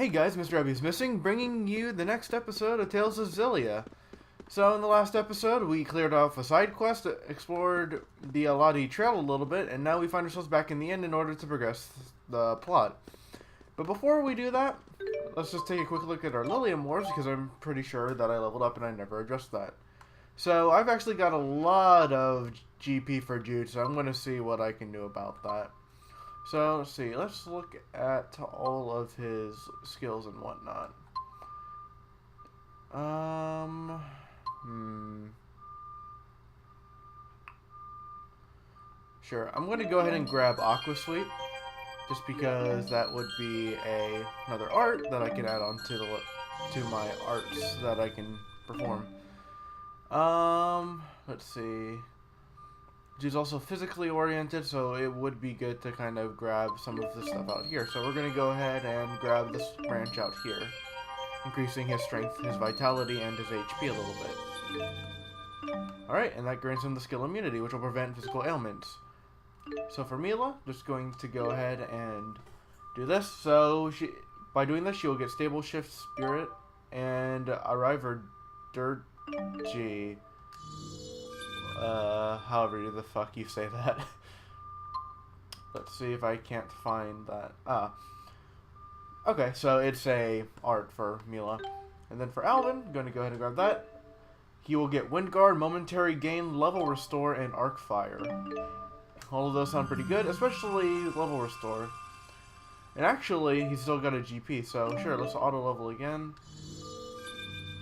Hey guys, Mr. Abby's Missing, bringing you the next episode of Tales of Xillia. So in the last episode, we cleared off a side quest, explored the Aladhi Trail a little bit, and now we find ourselves back in the inn in order to progress the plot. But before we do that, let's just take a quick look at our Lilium Orbs, because I'm pretty sure that I leveled up and I never addressed that. So I've actually got a lot of GP for Jude, so I'm going to see what I can do about that. So, let's see. Let's look at all of his skills and whatnot. Sure. I'm going to go ahead and grab Aqua Sweep, just because that would be another art that I can add on to my arts that I can perform. Let's see. She's also physically oriented, so it would be good to kind of grab some of this stuff out here. So we're going to go ahead and grab this branch out here, increasing his strength, his vitality, and his HP a little bit. Alright, and that grants him the skill immunity, which will prevent physical ailments. So for Mila, just going to go ahead and do this. So by doing this, she will get stable shift spirit and arriver dirty. However the fuck you say that. Let's see if I can't find that. Okay, so it's a art for Mila. And then for Alvin, I'm going to go ahead and grab that. He will get Wind Guard, Momentary Gain, Level Restore, and Arc Fire. All of those sound pretty good, especially Level Restore. And actually, he's still got a GP, so sure, let's auto-level again.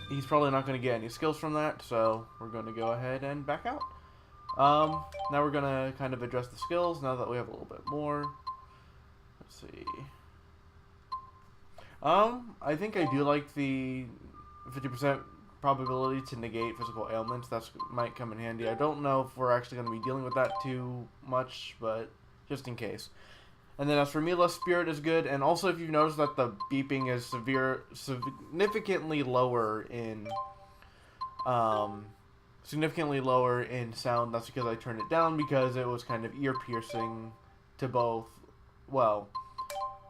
He's probably not going to get any skills from that, so we're going to go ahead and back out. Now we're going to kind of address the skills now that we have a little bit more. Let's see. I think I do like the 50% probability to negate physical ailments. That might come in handy. I don't know if we're actually going to be dealing with that too much, but just in case. And then as for Mila, Spirit is good, and also if you've noticed that the beeping is significantly lower in sound, that's because I turned it down because it was kind of ear piercing to both. Well,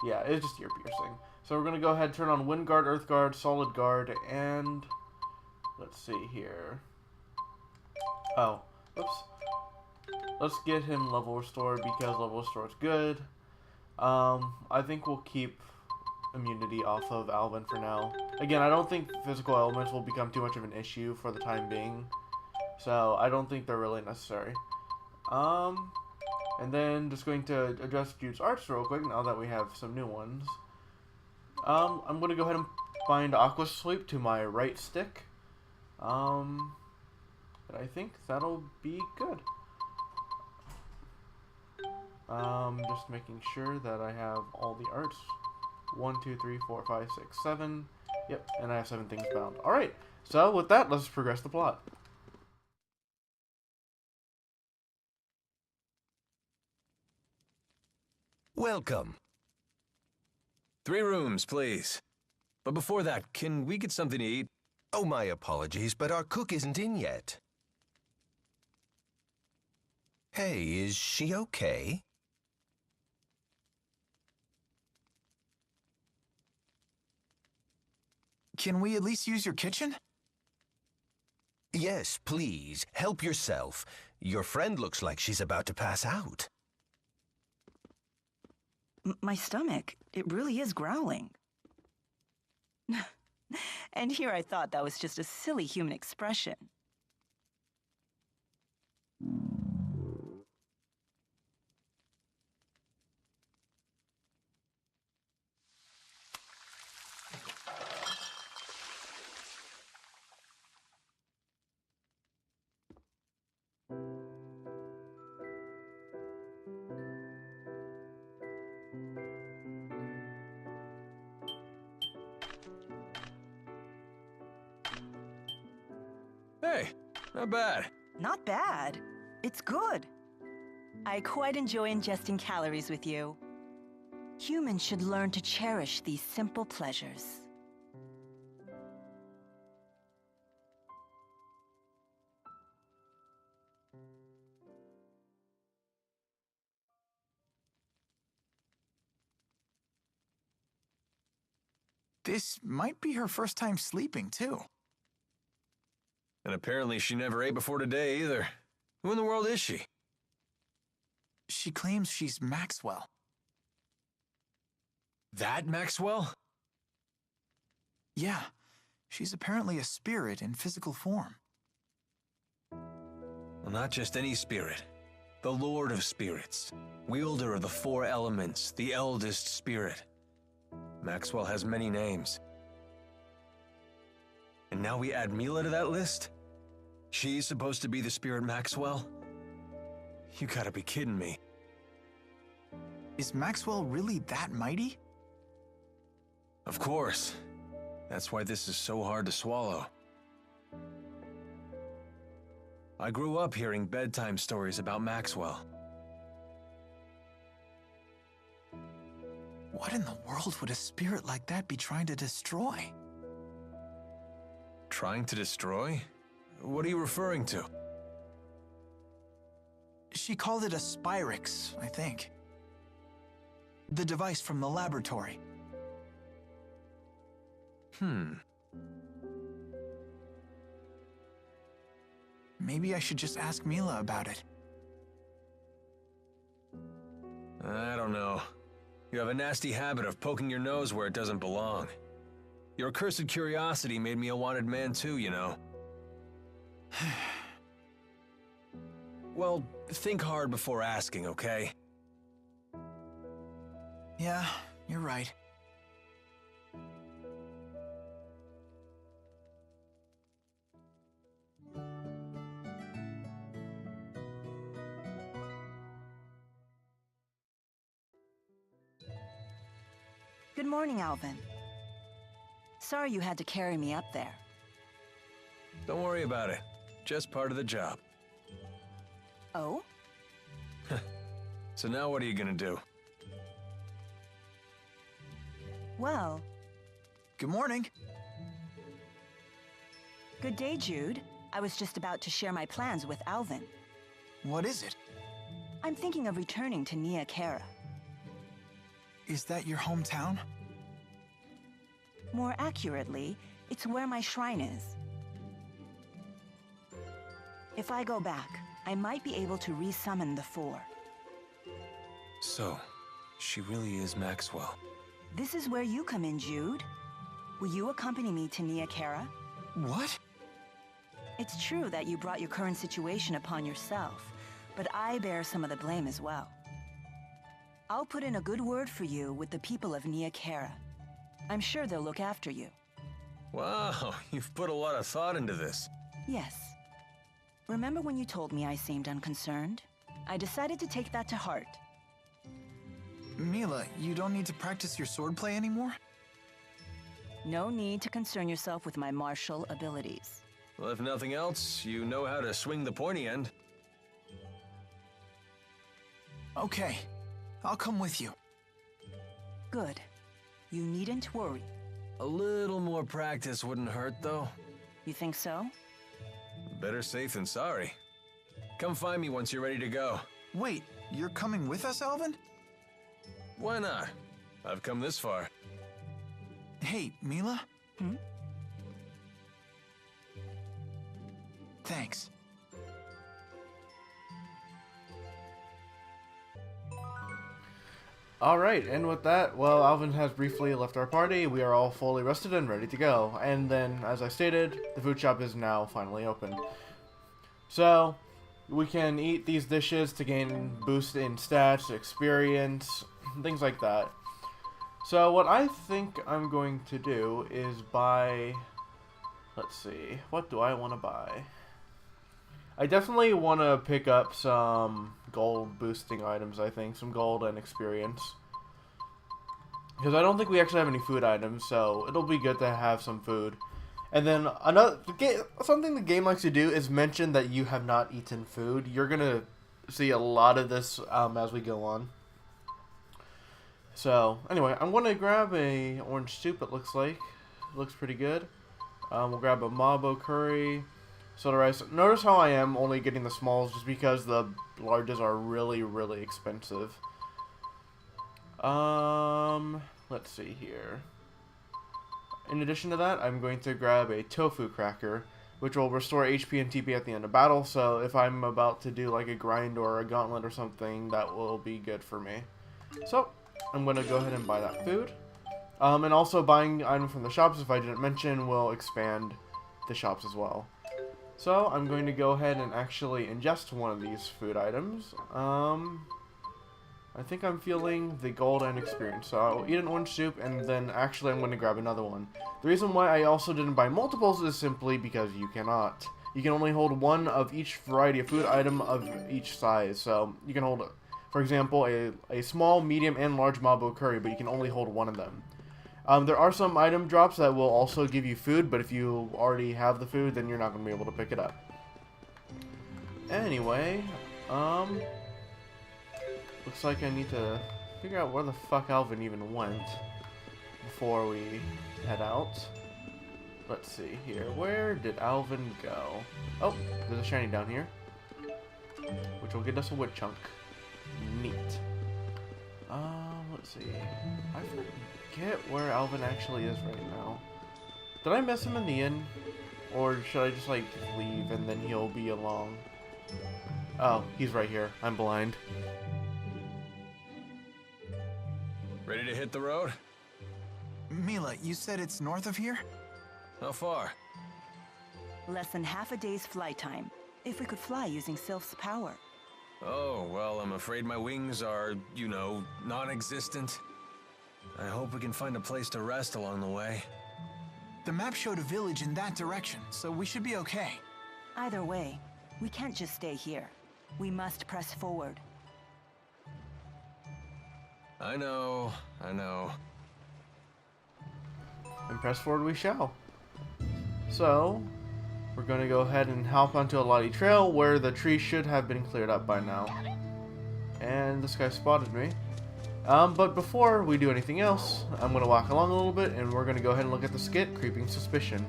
yeah, it's just ear piercing. So we're gonna go ahead and turn on Wind Guard, Earth Guard, Solid Guard, and let's see here. Oh, oops. Let's get him level restore because level restore is good. I think we'll keep immunity off of Alvin for now. Again, I don't think physical elements will become too much of an issue for the time being. So, I don't think they're really necessary. And then just going to address Jude's arts real quick now that we have some new ones. I'm going to go ahead and bind Aqua Sweep to my right stick. And I think that'll be good. Just making sure that I have all the arts. 1, 2, 3, 4, 5, 6, 7. Yep, and I have 7 things bound. Alright, so with that, let's progress the plot. Welcome. 3 rooms, please. But before that, can we get something to eat? Oh, my apologies, but our cook isn't in yet. Hey, is she okay? Can we at least use your kitchen? Yes, please. Help yourself. Your friend looks like she's about to pass out. My stomach, it really is growling. And here I thought that was just a silly human expression. Hey, not bad. Not bad. It's good. I quite enjoy ingesting calories with you. Humans should learn to cherish these simple pleasures. This might be her first time sleeping, too. And apparently she never ate before today either. Who in the world is she? She claims she's Maxwell. That Maxwell? Yeah, she's apparently a spirit in physical form. Well, not just any spirit. The Lord of Spirits. Wielder of the 4 elements, the eldest spirit. Maxwell has many names. And now we add Mila to that list? She's supposed to be the spirit Maxwell? You gotta be kidding me. Is Maxwell really that mighty? Of course. That's why this is so hard to swallow. I grew up hearing bedtime stories about Maxwell. What in the world would a spirit like that be trying to destroy? Trying to destroy? What are you referring to? She called it a Spyrix, I think. The device from the laboratory. Maybe I should just ask Mila about it. I don't know. You have a nasty habit of poking your nose where it doesn't belong. Your accursed curiosity made me a wanted man too, you know. Well, think hard before asking, okay? Yeah, you're right. Good morning, Alvin. Sorry you had to carry me up there. Don't worry about it. Just part of the job. Oh? So now what are you gonna do? Well, Good morning. good day, Jude. I was just about to share my plans with Alvin. What is it? I'm thinking of returning to Nia Kara. Is that your hometown? More accurately, it's where my shrine is. If I go back, I might be able to resummon the 4. So, she really is Maxwell. This is where you come in, Jude. Will you accompany me to Nia Kara? What? It's true that you brought your current situation upon yourself, but I bear some of the blame as well. I'll put in a good word for you with the people of Nia Kara. I'm sure they'll look after you. Wow, you've put a lot of thought into this. Yes. Remember when you told me I seemed unconcerned? I decided to take that to heart. Mila, you don't need to practice your swordplay anymore? No need to concern yourself with my martial abilities. Well, if nothing else, you know how to swing the pointy end. Okay, I'll come with you. Good. You needn't worry. A little more practice wouldn't hurt, though. You think so? Better safe than sorry. Come find me once you're ready to go. Wait, you're coming with us, Alvin? Why not? I've come this far. Hey, Mila? Hmm? Thanks. Alright, and with that, well, Alvin has briefly left our party. We are all fully rested and ready to go. And then, as I stated, the food shop is now finally open. So, we can eat these dishes to gain boost in stats, experience, things like that. So, what I think I'm going to do is buy... Let's see, what do I want to buy? I definitely want to pick up some gold boosting items, I think. Some gold and experience. Because I don't think we actually have any food items, so it'll be good to have some food. And then something the game likes to do is mention that you have not eaten food. You're going to see a lot of this as we go on. So, anyway, I'm going to grab a orange soup, it looks like. It looks pretty good. We'll grab a mabo curry. Soda rice. Notice how I am only getting the smalls just because the larges are really, really expensive. Let's see here. In addition to that, I'm going to grab a tofu cracker, which will restore HP and TP at the end of battle, so if I'm about to do like a grind or a gauntlet or something, that will be good for me. So, I'm going to go ahead and buy that food. And also buying items from the shops, if I didn't mention, will expand the shops as well. So, I'm going to go ahead and actually ingest one of these food items. I think I'm feeling the gold and experience, so I'll eat an orange soup, and then actually I'm going to grab another one. The reason why I also didn't buy multiples is simply because you cannot. You can only hold one of each variety of food item of each size, so you can hold, for example, a small, medium, and large mabo curry, but you can only hold one of them. There are some item drops that will also give you food, but if you already have the food, then you're not going to be able to pick it up. Anyway, looks like I need to figure out where the fuck Alvin even went before we head out. Let's see here. Where did Alvin go? Oh, there's a shiny down here, which will get us a wood chunk. Neat. Let's see. I forget where Alvin actually is right now. Did I miss him in the inn? Or should I just, like, leave and then he'll be along? Oh, he's right here. I'm blind. Ready to hit the road? Mila, you said it's north of here? How far? Less than half a day's flight time, if we could fly using Sylph's power. Oh, well, I'm afraid my wings are, you know, non-existent. I hope we can find a place to rest along the way. The map showed a village in that direction, so we should be okay. Either way, we can't just stay here. We must press forward. I know. And press forward we shall. So, we're going to go ahead and hop onto Aladhi Trail, where the tree should have been cleared up by now. And this guy spotted me. But before we do anything else, I'm going to walk along a little bit, and we're going to go ahead and look at the skit, Creeping Suspicion.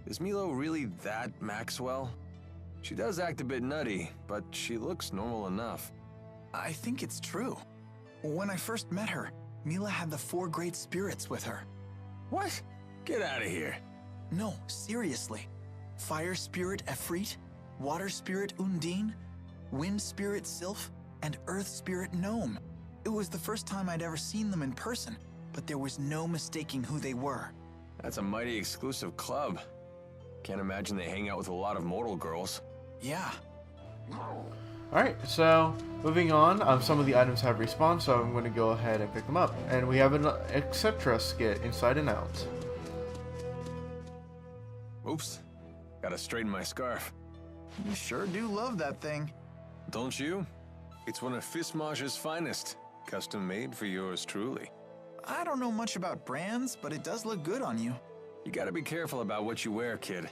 Is Milo really that Maxwell? She does act a bit nutty, but she looks normal enough. I think it's true. When I first met her, Mila had the 4 great spirits with her. What? Get out of here. No, seriously. Fire spirit Efreet, water spirit Undine, wind spirit Sylph, and earth spirit Gnome. It was the first time I'd ever seen them in person, but there was no mistaking who they were. That's a mighty exclusive club. Can't imagine they hang out with a lot of mortal girls. Yeah. Alright, so moving on, some of the items have respawned, so I'm going to go ahead and pick them up. And we have an etc. skit, Inside and Out. Oops. Gotta straighten my scarf. You sure do love that thing. Don't you? It's one of Fismage's finest. Custom made for yours truly. I don't know much about brands, but it does look good on you. You gotta be careful about what you wear, kid.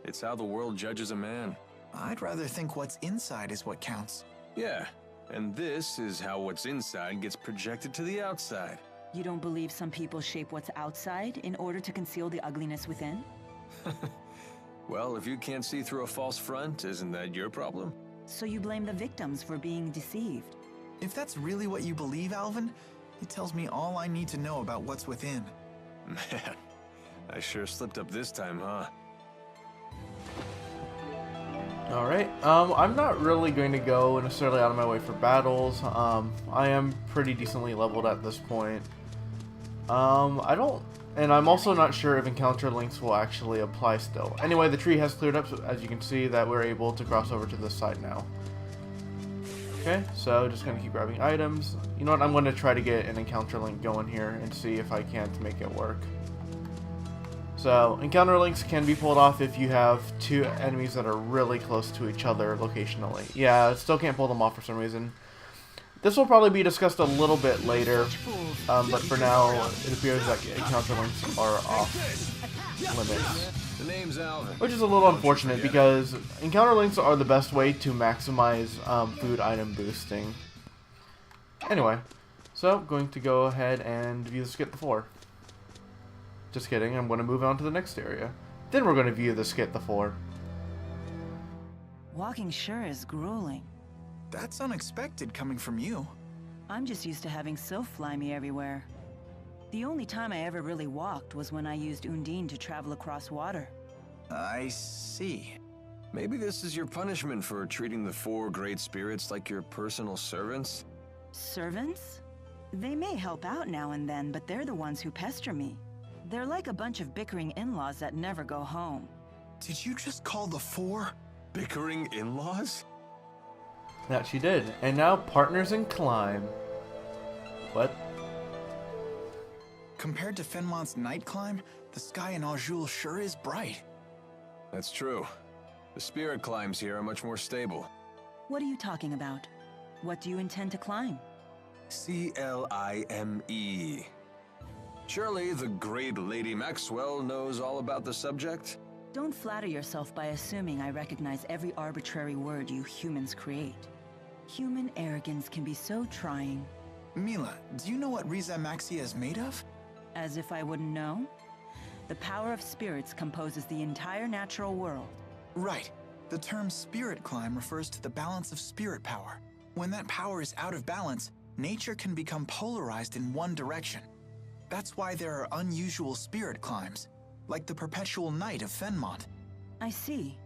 It's how the world judges a man. I'd rather think what's inside is what counts. Yeah, and this is how what's inside gets projected to the outside. You don't believe some people shape what's outside in order to conceal the ugliness within? Well, if you can't see through a false front, isn't that your problem? So you blame the victims for being deceived? If that's really what you believe, Alvin, it tells me all I need to know about what's within. Man, I sure slipped up this time, huh? Alright, I'm not really going to go necessarily out of my way for battles. I am pretty decently leveled at this point. And I'm also not sure if encounter links will actually apply still. Anyway, the tree has cleared up, so as you can see that we're able to cross over to this side now. Okay, so just gonna keep grabbing items. You know what, I'm going to try to get an encounter link going here and see if I can't make it work. So, encounter links can be pulled off if you have 2 enemies that are really close to each other locationally. Yeah, still can't pull them off for some reason. This will probably be discussed a little bit later, but for now, it appears that encounter links are off limits. The name's Alvin. Which is a little unfortunate because encounter links are the best way to maximize food item boosting. Anyway, so going to go ahead and view the skit the 4. Just kidding, I'm going to move on to the next area. Then we're going to view the skit the 4. Walking sure is grueling. That's unexpected coming from you. I'm just used to having Sylph fly me everywhere. The only time I ever really walked was when I used Undine to travel across water. I see. Maybe this is your punishment for treating the 4 great spirits like your personal servants? Servants? They may help out now and then, but they're the ones who pester me. They're like a bunch of bickering in-laws that never go home. Did you just call the 4? Bickering in-laws? That she did. And now partners in climb. What? Compared to Fenmont's night climb, the sky in Aujul sure is bright. That's true. The spirit climbs here are much more stable. What are you talking about? What do you intend to climb? C-L-I-M-E. Surely the great Lady Maxwell knows all about the subject? Don't flatter yourself by assuming I recognize every arbitrary word you humans create. Human arrogance can be so trying. Mila, do you know what Riza Maxia is made of? As if I wouldn't know? The power of spirits composes the entire natural world. Right. The term spirit climb refers to the balance of spirit power. When that power is out of balance, nature can become polarized in one direction. That's why there are unusual spirit climbs, like the perpetual night of Fenmont. I see.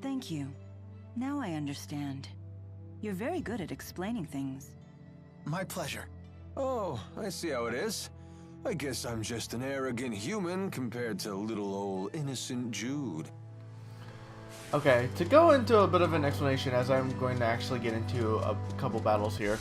Thank you. Now I understand. You're very good at explaining things. My pleasure. Oh, I see how it is. I guess I'm just an arrogant human compared to little old innocent Jude. Okay, to go into a bit of an explanation, as I'm going to actually get into a couple battles here.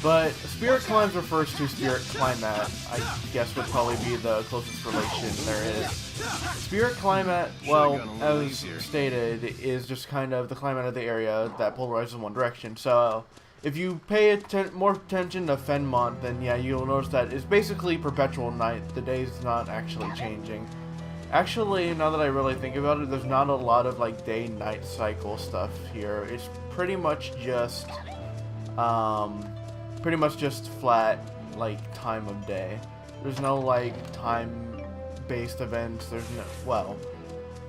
But Spirit Climbs refers to Spirit Climate, I guess would probably be the closest relation there is. Spirit Climate, well, as stated, is just kind of the climate of the area that polarizes in one direction. So, if you pay more attention to Fenmont, then yeah, you'll notice that it's basically perpetual night. The day's not actually changing. Actually, now that I really think about it, there's not a lot of like day-night cycle stuff here. It's pretty much just flat like time of day. There's no like time-based events. There's no, well,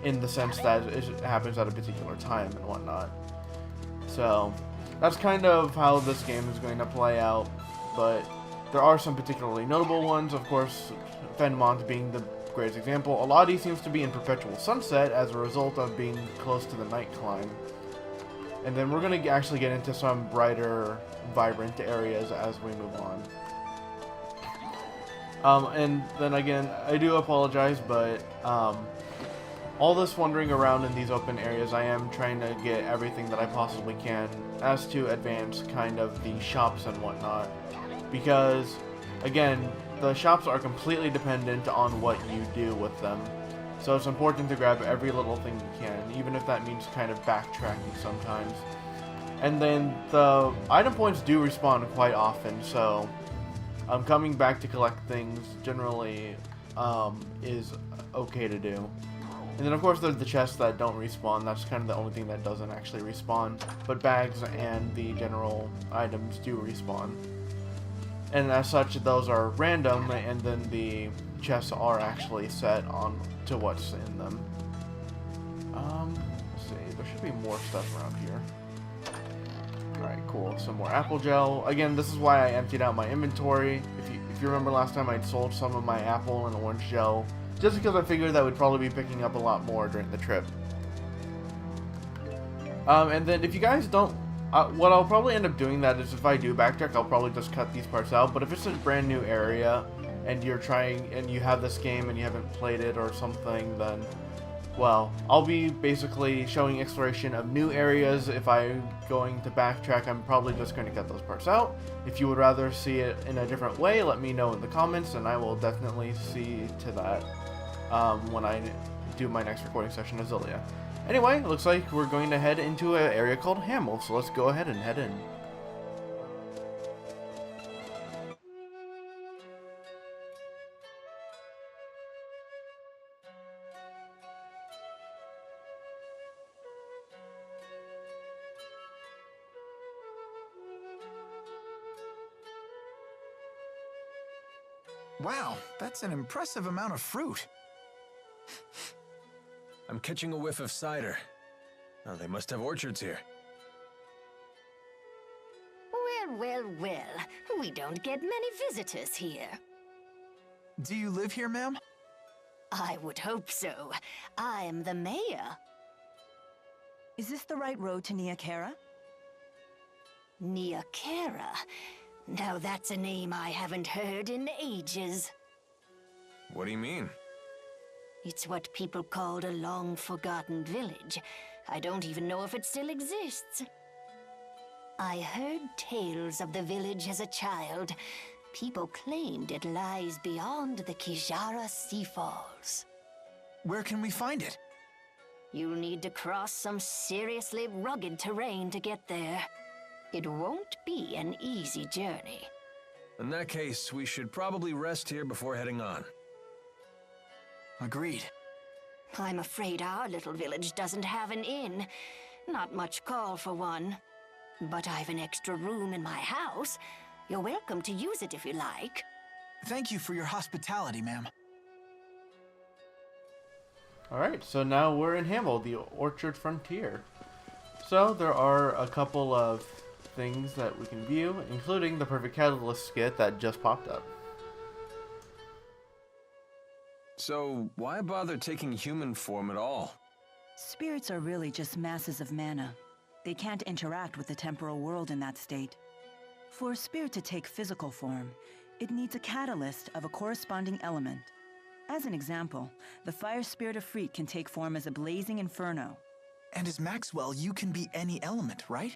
in the sense that it happens at a particular time and whatnot. So that's kind of how this game is going to play out. But there are some particularly notable ones. Of course, Fenmont being the greatest example. Aladhi seems to be in perpetual sunset as a result of being close to the night climb. And then we're going to actually get into some brighter, vibrant areas as we move on. And then again, I do apologize, but all this wandering around in these open areas, I am trying to get everything that I possibly can as to advance kind of the shops and whatnot. Because, again, the shops are completely dependent on what you do with them. So it's important to grab every little thing you can, even if that means kind of backtracking sometimes. And then the item points do respawn quite often, so coming back to collect things generally is okay to do. And then of course there's the chests that don't respawn. That's kind of the only thing that doesn't actually respawn. But bags and the general items do respawn. And as such, those are random, and then the chests are actually set on to what's in them. Let's see, there should be more stuff around here. Alright, cool. Some more apple gel. Again, this is why I emptied out my inventory. If you remember last time, I'd sold some of my apple and orange gel, just because I figured that we'd probably be picking up a lot more during the trip. And then if you guys don't, what I'll probably end up doing that is if I do backtrack, I'll probably just cut these parts out. But if it's a brand new area and you're trying and you have this game and you haven't played it or something, then well, I'll be basically showing exploration of new areas. If I'm going to backtrack, I'm probably just going to cut those parts out. If you would rather see it in a different way, let me know in the comments, and I will definitely see to that when I do my next recording session of Xillia. Anyway, it looks like we're going to head into an area called Hamil, so let's go ahead and head in. Wow, that's an impressive amount of fruit. I'm catching a whiff of cider. Oh, they must have orchards here. Well, well, well. We don't get many visitors here. Do you live here, ma'am? I would hope so. I am the mayor. Is this the right road to Nia Khera? Nia Khera. Now that's a name I haven't heard in ages. What do you mean? It's what people called a long-forgotten village. I don't even know if it still exists. I heard tales of the village as a child. People claimed it lies beyond the Kijara Sea Falls. Where can we find it? You'll need to cross some seriously rugged terrain to get there. It won't be an easy journey. In that case, we should probably rest here before heading on. Agreed. I'm afraid our little village doesn't have an inn. Not much call for one. But I've an extra room in my house. You're welcome to use it if you like. Thank you for your hospitality, ma'am. Alright, so now we're in Hamil, the Orchard Frontier. So there are a couple of things that we can view, including the Perfect Catalyst skit that just popped up. So, why bother taking human form at all? Spirits are really just masses of mana. They can't interact with the temporal world in that state. For a spirit to take physical form, it needs a catalyst of a corresponding element. As an example, the fire spirit of Freet can take form as a blazing inferno. And as Maxwell, you can be any element, right?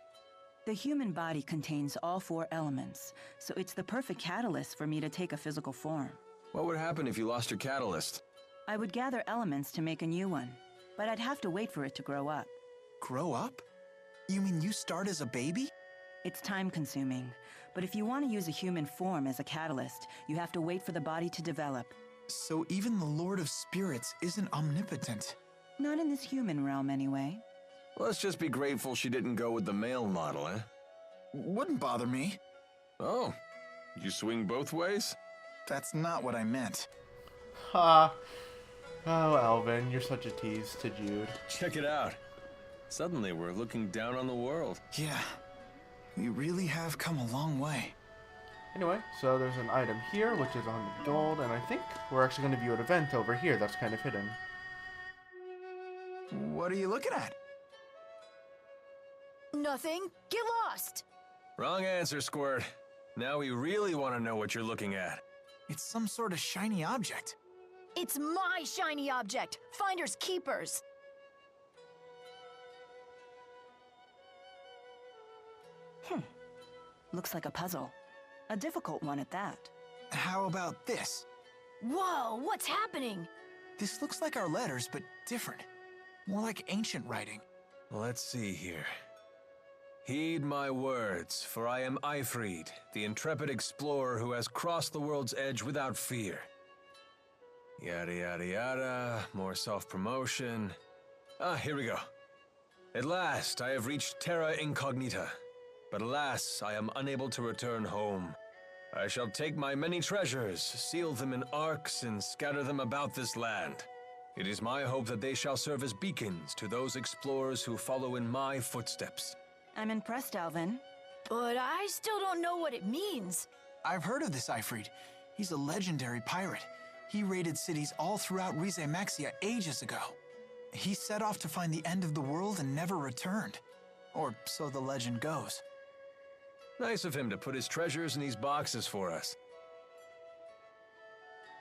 The human body contains all 4 elements, so it's the perfect catalyst for me to take a physical form. What would happen if you lost your catalyst? I would gather elements to make a new one, but I'd have to wait for it to grow up. Grow up? You mean you start as a baby? It's time-consuming, but if you want to use a human form as a catalyst, you have to wait for the body to develop. So even the Lord of Spirits isn't omnipotent. Not in this human realm, anyway. Let's just be grateful she didn't go with the male model, eh? Wouldn't bother me. Oh, you swing both ways? That's not what I meant. Ha! Oh, Alvin, you're such a tease to Jude. Check it out. Suddenly we're looking down on the world. Yeah, we really have come a long way. Anyway, so there's an item here, which is 100 gold, and I think we're actually going to view an event over here that's kind of hidden. What are you looking at? Nothing. Get lost. Wrong answer, Squirt. Now we really want to know what you're looking at. It's some sort of shiny object. It's my shiny object. Finders keepers. Looks like a puzzle. A difficult one at that. How about this? Whoa, what's happening? This looks like our letters, but different. More like ancient writing. Let's see here. Heed my words, for I am Ifrid, the intrepid explorer who has crossed the world's edge without fear. Yada yada yada, more self-promotion. Here we go. At last, I have reached Terra Incognita, but alas, I am unable to return home. I shall take my many treasures, seal them in arks, and scatter them about this land. It is my hope that they shall serve as beacons to those explorers who follow in my footsteps. I'm impressed, Alvin. But I still don't know what it means. I've heard of this Ifrid. He's a legendary pirate. He raided cities all throughout Rize Maxia ages ago. He set off to find the end of the world and never returned. Or so the legend goes. Nice of him to put his treasures in these boxes for us.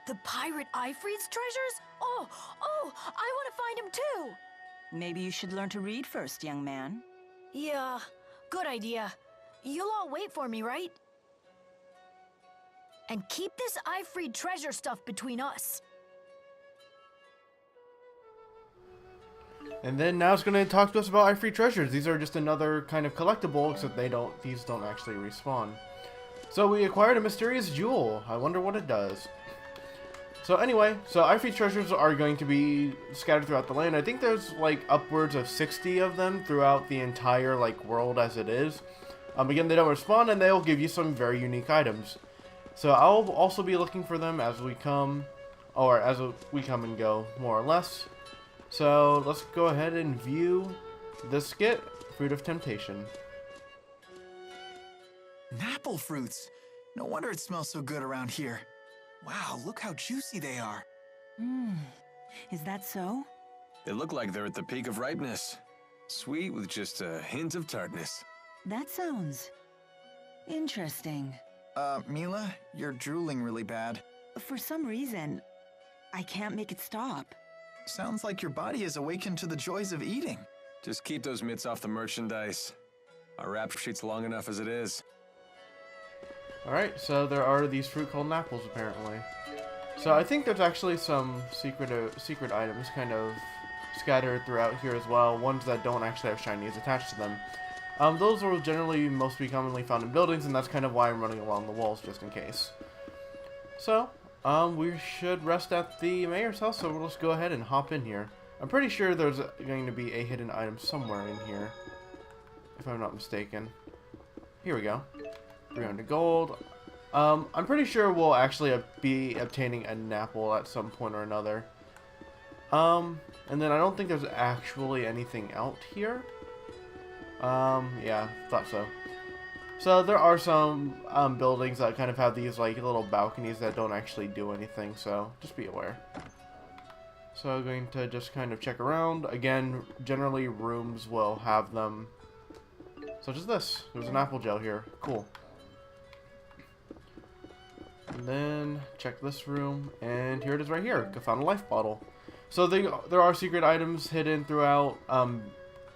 The pirate Ifrid's treasures? Oh, I want to find him too. Maybe you should learn to read first, young man. Yeah, good idea. You'll all wait for me, right? And keep this Ifrid treasure stuff between us. And then now it's going to talk to us about Ifree treasures. These are just another kind of collectible, except these don't actually respawn. So we acquired a mysterious jewel. I wonder what it does. So anyway, Ifree treasures are going to be scattered throughout the land. I think there's like upwards of 60 of them throughout the entire world as it is. Again, they don't respawn, and they'll give you some very unique items. So I'll also be looking for them as we come and go, more or less. So let's go ahead and view the skit, Fruit of Temptation. Apple fruits. No wonder it smells so good around here. Wow, look how juicy they are. Is that so? They look like they're at the peak of ripeness. Sweet with just a hint of tartness. That sounds interesting. Mila, you're drooling really bad. For some reason, I can't make it stop. Sounds like your body is awakened to the joys of eating. Just keep those mitts off the merchandise. Our rap sheet's long enough as it is. Alright, so there are these fruit called apples, apparently. So I think there's actually some secret items kind of scattered throughout here as well, ones that don't actually have shinies attached to them. Those will generally most be commonly found in buildings, and that's kind of why I'm running along the walls, just in case. So, we should rest at the mayor's house, so we'll just go ahead and hop in here. I'm pretty sure there's going to be a hidden item somewhere in here, if I'm not mistaken. Here we go. 300 gold. I'm pretty sure we'll actually be obtaining an apple at some point or another. And then I don't think there's actually anything out here. Yeah, thought so. So there are some buildings that kind of have these like little balconies that don't actually do anything, so just be aware. So I'm going to just kind of check around. Again, generally rooms will have them, such as this. There's an apple gel here. Cool. And then check this room, and here it is right here. I found a life bottle. So there are secret items hidden throughout,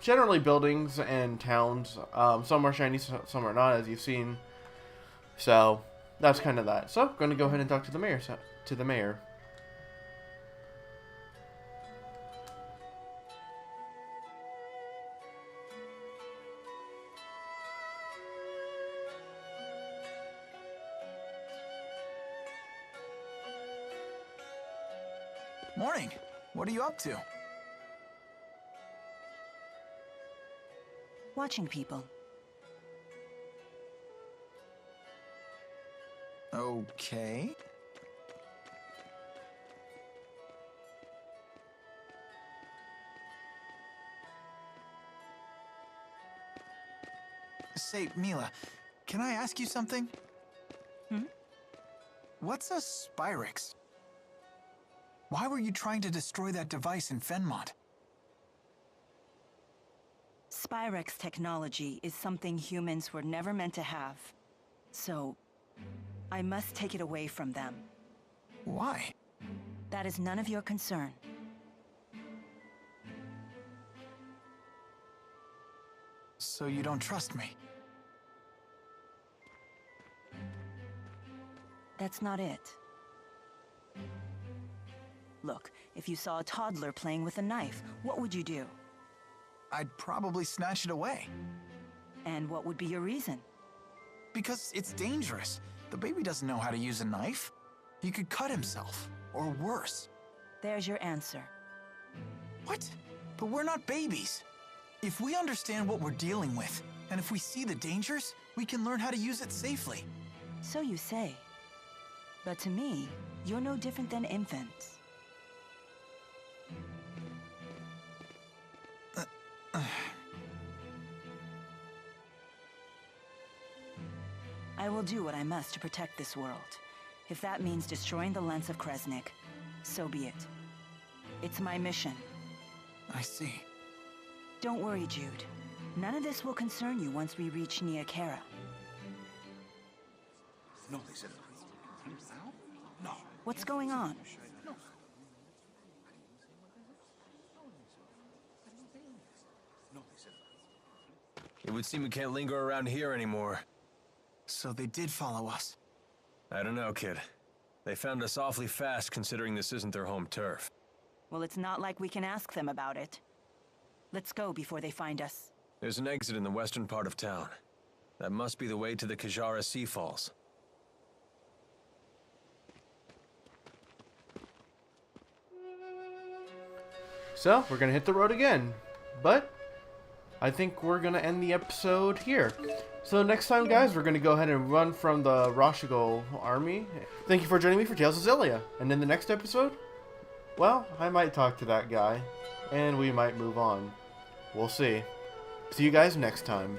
generally buildings and towns. Some are shiny, some are not, as you've seen. So that's kind of that. So I'm going to go ahead and talk to the mayor. Morning. What are you up to? Watching people. Okay. Say, Mila, can I ask you something? What's a Spyrix? Why were you trying to destroy that device in Fenmont? Spyrex technology is something humans were never meant to have. So, I must take it away from them. Why? That is none of your concern. So you don't trust me? That's not it. Look, if you saw a toddler playing with a knife, what would you do? I'd probably snatch it away. And what would be your reason? Because it's dangerous. The baby doesn't know how to use a knife. He could cut himself, or worse. There's your answer. What? But we're not babies. If we understand what we're dealing with, and if we see the dangers, we can learn how to use it safely. So you say. But to me, you're no different than infants. I will do what I must to protect this world. If that means destroying the lens of Kresnik, so be it. It's my mission. I see. Don't worry, Jude. None of this will concern you once we reach Nia Khera. What's going on? It would seem we can't linger around here anymore. So they did follow us. I don't know, kid. They found us awfully fast considering this isn't their home turf. Well, it's not like we can ask them about it. Let's go before they find us. There's an exit in the western part of town. That must be the way to the Kajara Sea Falls. So, we're going to hit the road again. But I think we're going to end the episode here. So next time, guys, we're going to go ahead and run from the Roshigal army. Thank you for joining me for Tales of Xillia. And in the next episode, well, I might talk to that guy. And we might move on. We'll see. See you guys next time.